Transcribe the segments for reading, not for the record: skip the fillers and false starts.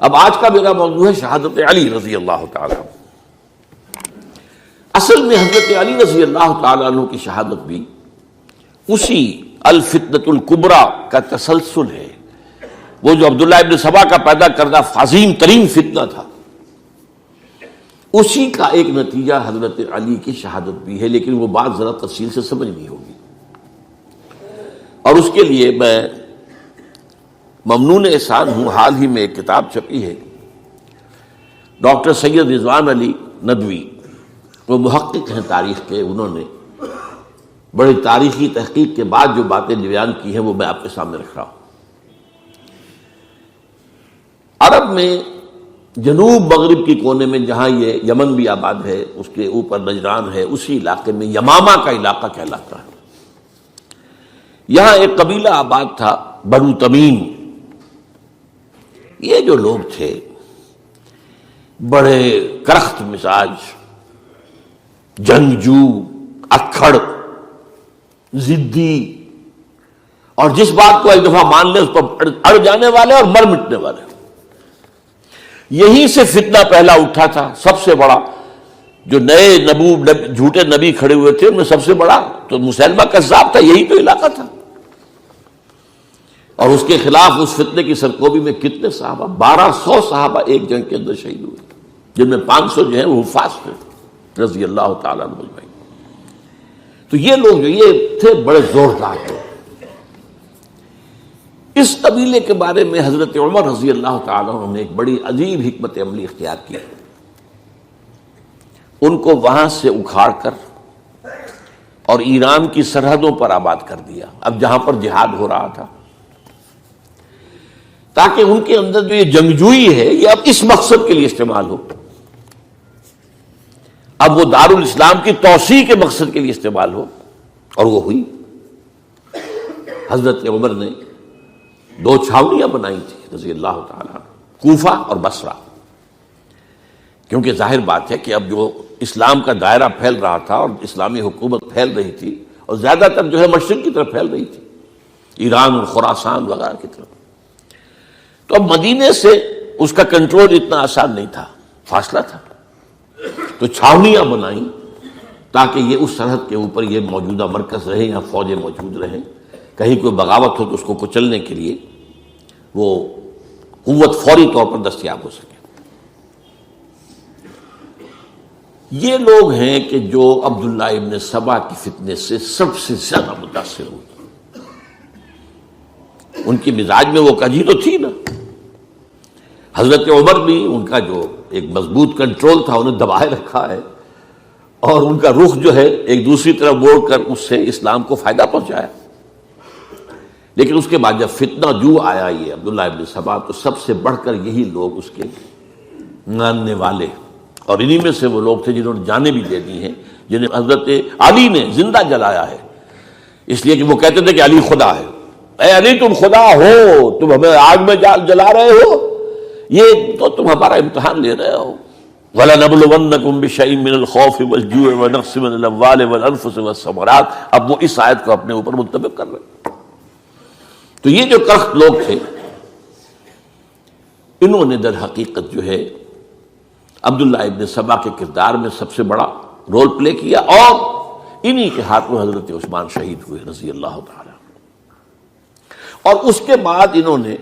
اب آج کا میرا موضوع ہے شہادت علی رضی اللہ تعالیٰ عنہ۔ اصل میں حضرت علی رضی اللہ تعالیٰ عنہ کی شہادت بھی اسی الفتنۃ الکبریٰ کا تسلسل ہے۔ وہ جو عبداللہ ابن سبا کا پیدا کردہ عظیم ترین فتنہ تھا، اسی کا ایک نتیجہ حضرت علی کی شہادت بھی ہے، لیکن وہ بات ذرا تفصیل سے سمجھنی ہوگی، اور اس کے لیے میں ممنون احسان ہوں۔ حال ہی میں ایک کتاب چھپی ہے، ڈاکٹر سید رضوان علی ندوی، وہ محقق ہیں تاریخ کے، انہوں نے بڑی تاریخی تحقیق کے بعد جو باتیں بیان کی ہیں وہ میں آپ کے سامنے رکھ رہا ہوں۔ عرب میں جنوب مغرب کی کونے میں، جہاں یہ یمن بھی آباد ہے، اس کے اوپر نجران ہے، اسی علاقے میں یمامہ کا علاقہ کہلاتا ہے۔ یہاں ایک قبیلہ آباد تھا، بنو تمیم۔ یہ جو لوگ تھے بڑے کرخت مزاج، جنگجو، اکھڑ، ضدی، اور جس بات کو ایک دفعہ مان لے اس پر اڑ جانے والے اور مر مٹنے والے۔ یہیں سے فتنہ پہلا اٹھا تھا۔ سب سے بڑا جو نئے جھوٹے نبی کھڑے ہوئے تھے ان میں سب سے بڑا تو مسیلمہ کذاب تھا، یہی تو علاقہ تھا، اور اس کے خلاف اس فتنے کی سرکوبی میں کتنے صحابہ، 1200 صحابہ ایک جنگ کے اندر شہید ہوئے، جن میں 500 جو ہیں وہ حفاظ تھے رضی اللہ تعالیٰ عنہ اجمعین۔ تو یہ لوگ جو یہ تھے بڑے زوردار تھے۔ اس قبیلے کے بارے میں حضرت عمر رضی اللہ تعالیٰ عنہ نے ایک بڑی عجیب حکمت عملی اختیار کی۔ ان کو وہاں سے اکھاڑ کر اور ایران کی سرحدوں پر آباد کر دیا، اب جہاں پر جہاد ہو رہا تھا، تاکہ ان کے اندر جو یہ جنگجوئی ہے یہ اب اس مقصد کے لیے استعمال ہو، اب وہ دارالاسلام کی توسیع کے مقصد کے لیے استعمال ہو، اور وہ ہوئی۔ حضرت عمر نے 2 چھاؤنیاں بنائی تھی رضی اللہ تعالیٰ، کوفہ اور بصرہ، کیونکہ ظاہر بات ہے کہ اب جو اسلام کا دائرہ پھیل رہا تھا اور اسلامی حکومت پھیل رہی تھی، اور زیادہ تر جو ہے مشرق کی طرف پھیل رہی تھی، ایران اور خراسان وغیرہ کی طرف، تو اب مدینے سے اس کا کنٹرول اتنا آسان نہیں تھا، فاصلہ تھا، تو چھاؤنیاں بنائیں تاکہ یہ اس سرحد کے اوپر یہ موجودہ مرکز رہے یا فوجیں موجود رہیں، کہیں کوئی بغاوت ہو تو اس کو کچلنے کے لیے وہ قوت فوری طور پر دستیاب ہو سکے۔ یہ لوگ ہیں کہ جو عبداللہ ابن سبا کی فتنے سے سب سے زیادہ متاثر ہوئے۔ ان کی مزاج میں وہ کجی تو تھی نا۔ حضرت عمر بھی ان کا جو ایک مضبوط کنٹرول تھا انہیں دبائے رکھا ہے، اور ان کا رخ جو ہے ایک دوسری طرف موڑ کر اس سے اسلام کو فائدہ پہنچایا۔ لیکن اس کے بعد جب فتنہ جو آیا یہ عبداللہ ابن سبا، تو سب سے بڑھ کر یہی لوگ اس کے ماننے والے، اور انہی میں سے وہ لوگ تھے جنہوں نے جانیں بھی دے دی ہیں، جنہیں حضرت علی نے زندہ جلایا ہے، اس لیے کہ وہ کہتے تھے کہ علی خدا ہے۔ اے علی تم خدا ہو، تم ہمیں آگ میں جلا رہے ہو، یہ تو تم ہمارا امتحان لے رہے ہو۔ وَلَنَبْلُوَنَّكُمْ بِشَيْءٍ مِّنَ الْخَوْفِ وَالْجُوعِ وَنَقْصٍ مِّنَ الْأَمْوَالِ وَالْأَنفُسِ وَالثَّمَرَاتِ۔ اب وہ اس آیت کو اپنے اوپر منطبق کر رہے ہیں۔ تو یہ جو کرخت لوگ تھے، انہوں نے در حقیقت جو ہے عبداللہ ابن سبا کے کردار میں سب سے بڑا رول پلے کیا، اور انہی کے ہاتھوں حضرت عثمان شہید ہوئے رضی اللہ تعالی۔ اور اس کے بعد انہوں نے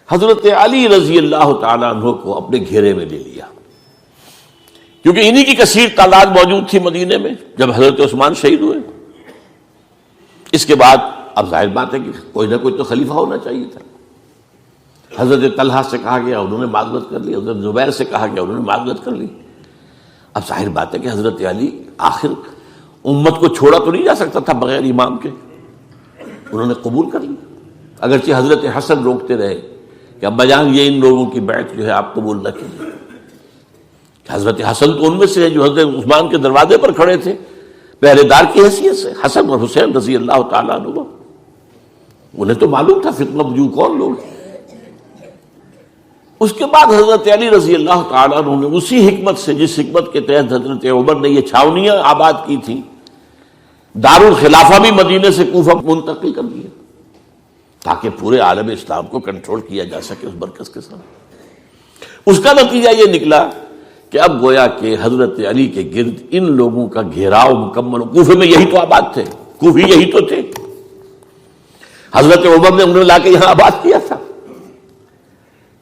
حضرت علی رضی اللہ تعالیٰ عنہ کو اپنے گھیرے میں لے لیا، کیونکہ انہی کی کثیر تعداد موجود تھی مدینے میں جب حضرت عثمان شہید ہوئے۔ اس کے بعد اب ظاہر بات ہے کہ کوئی نہ کوئی تو خلیفہ ہونا چاہیے تھا۔ حضرت طلحہ سے کہا گیا، انہوں نے معذرت کر لی، حضرت زبیر سے کہا گیا، انہوں نے معذرت کر لی۔ اب ظاہر بات ہے کہ حضرت علی آخر امت کو چھوڑا تو نہیں جا سکتا تھا بغیر امام کے، انہوں نے قبول کر لی، اگرچہ حضرت حسن روکتے رہے کہ ابا جان یہ ان لوگوں کی بیعت جو ہے آپ قبول نہ کیجیے۔ حضرت حسن تو ان میں سے ہیں جو حضرت عثمان کے دروازے پر کھڑے تھے پہرے دار کی حیثیت سے، حسن اور حسین رضی اللہ تعالیٰ عنہ، انہیں تو معلوم تھا فتنہ جو کون لوگ ہیں۔ اس کے بعد حضرت علی رضی اللہ تعالیٰ عنہ نے اسی حکمت سے، جس حکمت کے تحت حضرت عمر نے یہ چھاونیاں آباد کی تھی، دارالخلافہ بھی مدینے سے کوفہ منتقل کر دیا، تاکہ پورے عالم اسلام کو کنٹرول کیا جا سکے اس مرکز کے ساتھ۔ اس کا نتیجہ یہ نکلا کہ اب گویا کہ حضرت علی کے گرد ان لوگوں کا گھیراؤ مکمل، کوفے میں یہی تو آباد تھے، کوفی یہی تو تھے، حضرت عمر نے انہیں لا کے یہاں آباد کیا تھا۔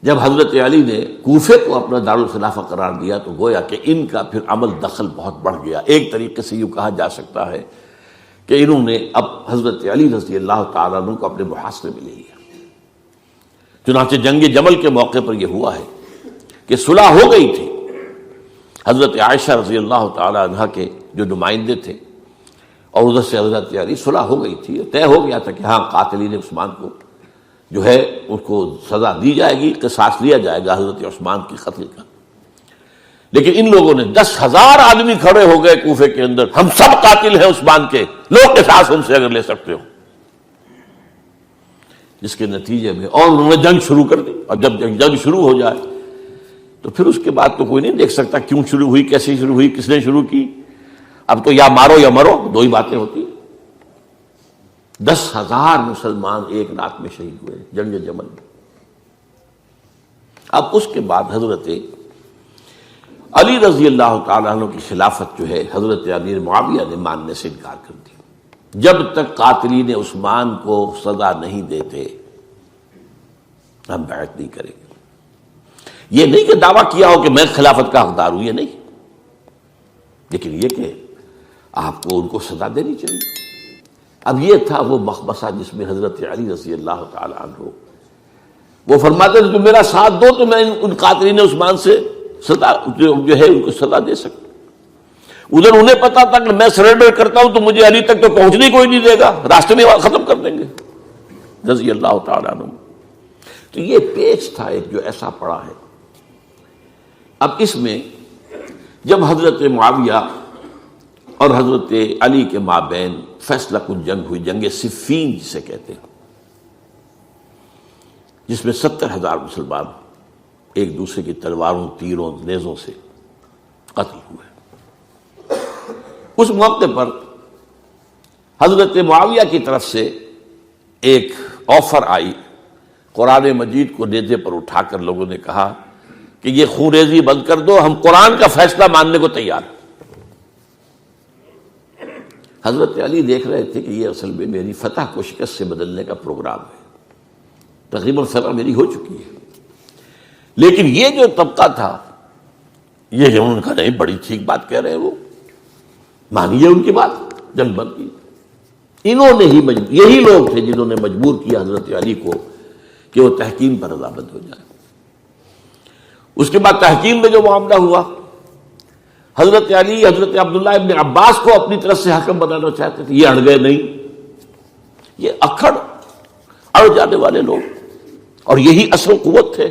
جب حضرت علی نے کوفے کو اپنا دارالخلافہ قرار دیا تو گویا کہ ان کا پھر عمل دخل بہت بڑھ گیا۔ ایک طریقے سے یوں کہا جا سکتا ہے کہ انہوں نے اب حضرت علی رضی اللہ تعالیٰ عنہ کو اپنے محاصرے میں لے لیا۔ چنانچہ جنگ جمل کے موقع پر یہ ہوا ہے کہ صلح ہو گئی تھی، حضرت عائشہ رضی اللہ تعالیٰ عنہ کے جو نمائندے تھے اور ادھر سے حضرت علی، صلح ہو گئی تھی، طے ہو گیا تھا کہ ہاں قاتلین عثمان کو جو ہے اس کو سزا دی جائے گی، قصاص لیا جائے گا حضرت عثمان کی قتل کا۔ لیکن ان لوگوں نے 10,000 آدمی کھڑے ہو گئے کوفے کے اندر، ہم سب قاتل ہیں عثمان کے، لو قصاص ہم سے اگر لے سکتے ہو، جس کے نتیجے میں اور انہوں نے جنگ شروع کر دی۔ اور جب جنگ شروع ہو جائے تو پھر اس کے بعد تو کوئی نہیں دیکھ سکتا کیوں شروع ہوئی، کیسے شروع ہوئی، کس نے شروع کی۔ اب تو یا مارو یا مرو، دو ہی باتیں ہوتی۔ 10,000 مسلمان ایک رات میں شہید ہوئے جنگ جمل میں۔ اب اس کے بعد حضرت علی رضی اللہ تعالیٰ عنہ کی خلافت جو ہے حضرت امیر معاویہ نے ماننے سے انکار کر دیا۔ جب تک قاتلین عثمان کو سزا نہیں دیتے ہم بیعت نہیں کریں گے۔ یہ نہیں کہ دعویٰ کیا ہو کہ میں خلافت کا حقدار ہوں، یہ نہیں، لیکن یہ کہ آپ کو ان کو سزا دینی چاہیے۔ اب یہ تھا وہ مخمصہ جس میں حضرت علی رضی اللہ تعالیٰ عنہ وہ فرماتے تھے تم میرا ساتھ دو تو میں ان قاتلین عثمان سے سزا جو ہے ان کو سزا دے سکتا۔ ادھر انہیں پتا تھا کہ میں سرنڈر کرتا ہوں تو مجھے علی تک تو پہنچنے کوئی نہیں دے گا، راستے میں ختم کر دیں گے رضی اللہ تعالیٰ عنہ۔ تو یہ پیچ تھا ایک جو ایسا پڑا ہے۔ اب اس میں جب حضرت معاویہ اور حضرت علی کے مابین فیصلہ کن جنگ ہوئی، جنگ صفین جسے کہتے ہیں، جس میں 70,000 مسلمان ایک دوسرے کی تلواروں، تیروں، نیزوں سے قتل ہوئے۔ اس موقع پر حضرت معاویہ کی طرف سے ایک آفر آئی، قرآن مجید کو نیزے پر اٹھا کر لوگوں نے کہا کہ یہ خونریزی بند کر دو، ہم قرآن کا فیصلہ ماننے کو تیار ہیں۔ حضرت علی دیکھ رہے تھے کہ یہ اصل میں میری فتح کو شکست سے بدلنے کا پروگرام ہے، تقریباً فتح میری ہو چکی ہے، لیکن یہ جو طبقہ تھا یہ انہوں نے کہا نہیں بڑی ٹھیک بات کہہ رہے ہیں، وہ مانیے ان کی بات، جنگ بند کی۔ انہوں نے ہی یہی لوگ تھے جنہوں نے مجبور کیا حضرت علی کو کہ وہ تحکیم پر رضامند ہو جائے۔ اس کے بعد تحکیم میں جو معاملہ ہوا، حضرت علی حضرت عبداللہ ابن عباس کو اپنی طرف سے حکم بنانا چاہتے تھے، یہ اڑ گئے نہیں، یہ اکھڑ اڑ جانے والے لوگ، اور یہی اصل قوت تھے،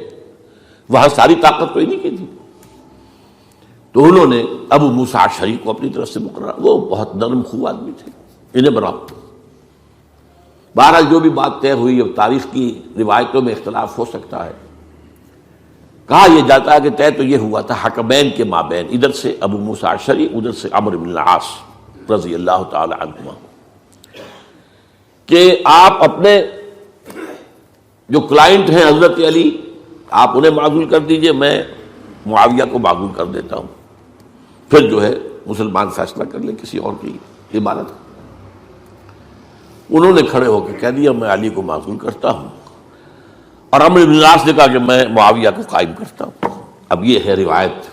وہاں ساری طاقت تو ہی نہیں کی تھی۔ تو انہوں نے ابو موسیٰ اشعری کو اپنی طرف سے مقرر، وہ بہت نرم خو آدمی تھے، انہیں بناؤ۔ بہرحال جو بھی بات طے ہوئی، اب تاریخ کی روایتوں میں اختلاف ہو سکتا ہے، کہا یہ جاتا ہے کہ طے تو یہ ہوا تھا حکمین کے مابین، ادھر سے ابو موسیٰ اشعری، ادھر سے عمرو بن العاص رضی اللہ تعالی عنہما، کہ آپ اپنے جو کلائنٹ ہیں حضرت علی آپ انہیں معزول کر دیجئے، میں معاویہ کو معزول کر دیتا ہوں، پھر جو ہے مسلمان فیصلہ کر لیں کسی اور کی عبادت۔ انہوں نے کھڑے ہو کے کہہ دیا میں علی کو معزول کرتا ہوں، اور عمرو بن العاص نے کہا کہ میں معاویہ کو قائم کرتا ہوں۔ اب یہ ہے روایت،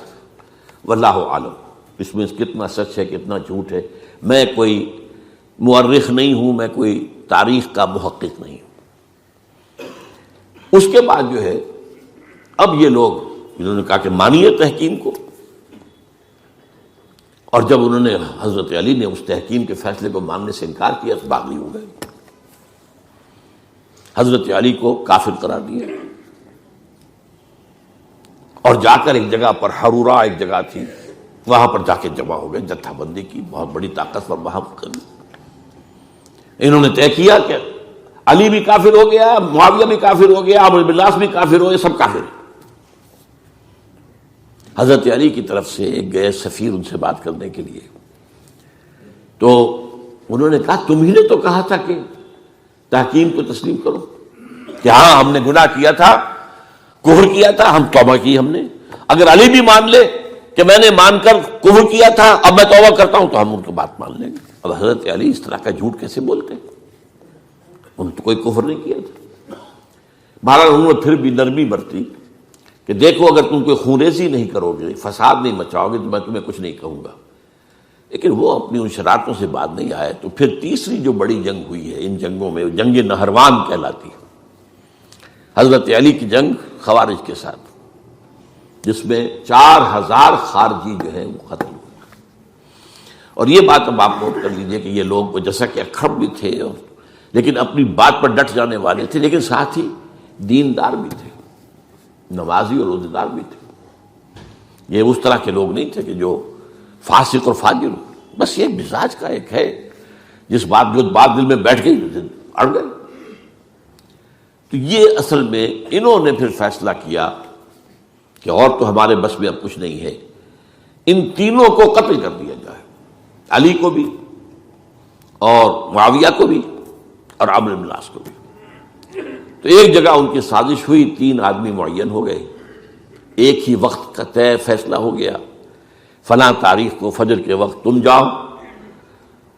واللہ عالم، اس میں کتنا سچ ہے کتنا جھوٹ ہے، میں کوئی مورخ نہیں ہوں، میں کوئی تاریخ کا محقق نہیں ہوں۔ اس کے بعد جو ہے اب یہ لوگ انہوں نے کہا کہ مانیے تحکیم کو، اور جب انہوں نے حضرت علی نے اس تحکیم کے فیصلے کو ماننے سے انکار کیا تو باغی ہو گئے، حضرت علی کو کافر قرار دیا، اور جا کر ایک جگہ پر حرورہ ایک جگہ تھی وہاں پر جا کے جمع ہو گئے، جتھا بندی کی بہت بڑی طاقت پر وہاں کر انہوں نے طے کیا کہ علی بھی کافر ہو گیا، معاویہ بھی کافر ہو گیا، عمرو بن العاص بھی کافر ہو گئے، سب کافر ہیں۔ حضرت علی کی طرف سے ایک گئے سفیر ان سے بات کرنے کے لیے، تو انہوں نے کہا تم ہی نے تو کہا تھا کہ تحکیم کو تسلیم کرو، کہ ہاں ہم نے گناہ کیا تھا، کفر کیا تھا، ہم توبہ کی ہم نے. اگر علی بھی مان لے کہ میں نے مان کر کفر کیا تھا، اب میں توبہ کرتا ہوں، تو ہم ان کی بات مان لیں گے. اب حضرت علی اس طرح کا جھوٹ کیسے بولتے ہیں؟ انہوں نے تو کوئی کفر نہیں کیا تھا. بہرحال انہوں نے پھر بھی نرمی برتی کہ دیکھو اگر تم کوئی خونریزی نہیں کرو گے، فساد نہیں مچاؤ گے، تو میں تمہیں کچھ نہیں کہوں گا. لیکن وہ اپنی ان شرارتوں سے بعد نہیں آئے. تو پھر تیسری جو بڑی جنگ ہوئی ہے ان جنگوں میں، جنگ نہروان کہلاتی ہے، حضرت علی کی جنگ خوارج کے ساتھ، جس میں 4000 خارجی جو ہے وہ قتل ہوئے. اور یہ بات اب آپ نوٹ کر لیجئے کہ یہ لوگ جیسا کہ اکھڑ بھی تھے لیکن اپنی بات پر ڈٹ جانے والے تھے، لیکن ساتھ ہی دیندار بھی تھے، نمازی اور روزے دار بھی تھے. یہ اس طرح کے لوگ نہیں تھے کہ جو فاسق اور فاجر ہو. بس یہ مزاج کا ایک ہے، جو بات دل میں بیٹھ گئی اڑ گئے. تو یہ اصل میں انہوں نے پھر فیصلہ کیا کہ اور تو ہمارے بس میں اب کچھ نہیں ہے، ان تینوں کو قتل کر دیا جائے، علی کو بھی اور معاویہ کو بھی اور عمرو بن العاص کو بھی. تو ایک جگہ ان کی سازش ہوئی، 3 آدمی معین ہو گئے، ایک ہی وقت کا طے فیصلہ ہو گیا، فلاں تاریخ کو فجر کے وقت تم جاؤ،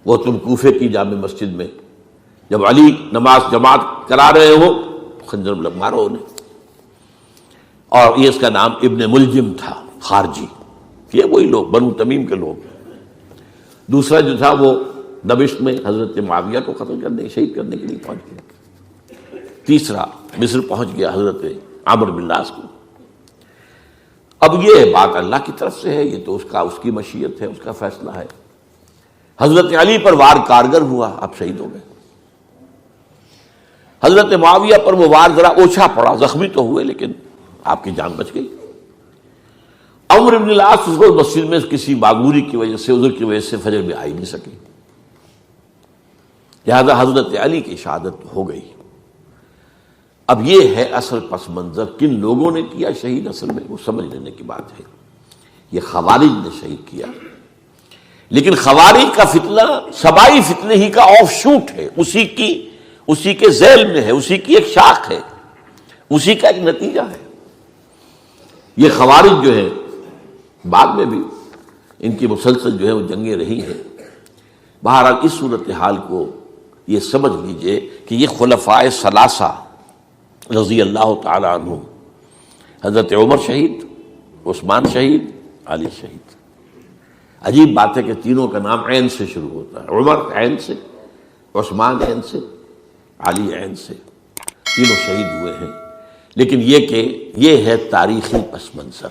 وہ تم کوفے کی جامع مسجد میں، جب علی نماز جماعت کرا رہے ہو خنجر مارو انہیں. اور یہ اس کا نام ابن ملجم تھا، خارجی، یہ وہی لوگ بنو تمیم کے لوگ. دوسرا جو تھا وہ دمشق میں حضرت معاویہ کو قتل کرنے شہید کرنے کے لیے پہنچ گیا. تیسرا مصر پہنچ گیا حضرت عمرو بن العاص کو. اب یہ بات اللہ کی طرف سے ہے، یہ تو اس کی مشیت ہے، اس کا فیصلہ ہے. حضرت علی پر وار کارگر ہوا، آپ شہید ہو گئے. حضرت معاویہ پر وہ وار ذرا اوچھا پڑا، زخمی تو ہوئے لیکن آپ کی جان بچ گئی. عمرو بن العاص اس روز مسجد میں کسی معذوری کی وجہ سے، عذر کی وجہ سے فجر میں آ ہی نہیں سکے، لہذا حضرت علی کی شہادت ہو گئی. اب یہ ہے اصل پس منظر، کن لوگوں نے کیا شہید، اصل میں وہ سمجھ لینے کی بات ہے. یہ خوارج نے شہید کیا، لیکن خوارج کا فتنہ سبائی فتنے ہی کا آف شوٹ ہے، اسی کے ذیل میں ہے، اسی کی ایک شاخ ہے، اسی کا ایک نتیجہ ہے. یہ خوارج جو ہے بعد میں بھی ان کی مسلسل جو ہے وہ جنگیں رہی ہیں. بہرحال اس صورتحال کو یہ سمجھ لیجئے کہ یہ خلفائے ثلاثہ رضی اللہ تعالی عنہ، حضرت عمر شہید، عثمان شہید، علی شہید. عجیب بات ہے کہ تینوں کا نام عین سے شروع ہوتا ہے، عمر عین سے، عثمان عین سے، علی عین سے. تینوں شہید ہوئے ہیں. لیکن یہ کہ یہ ہے تاریخی پس منظر.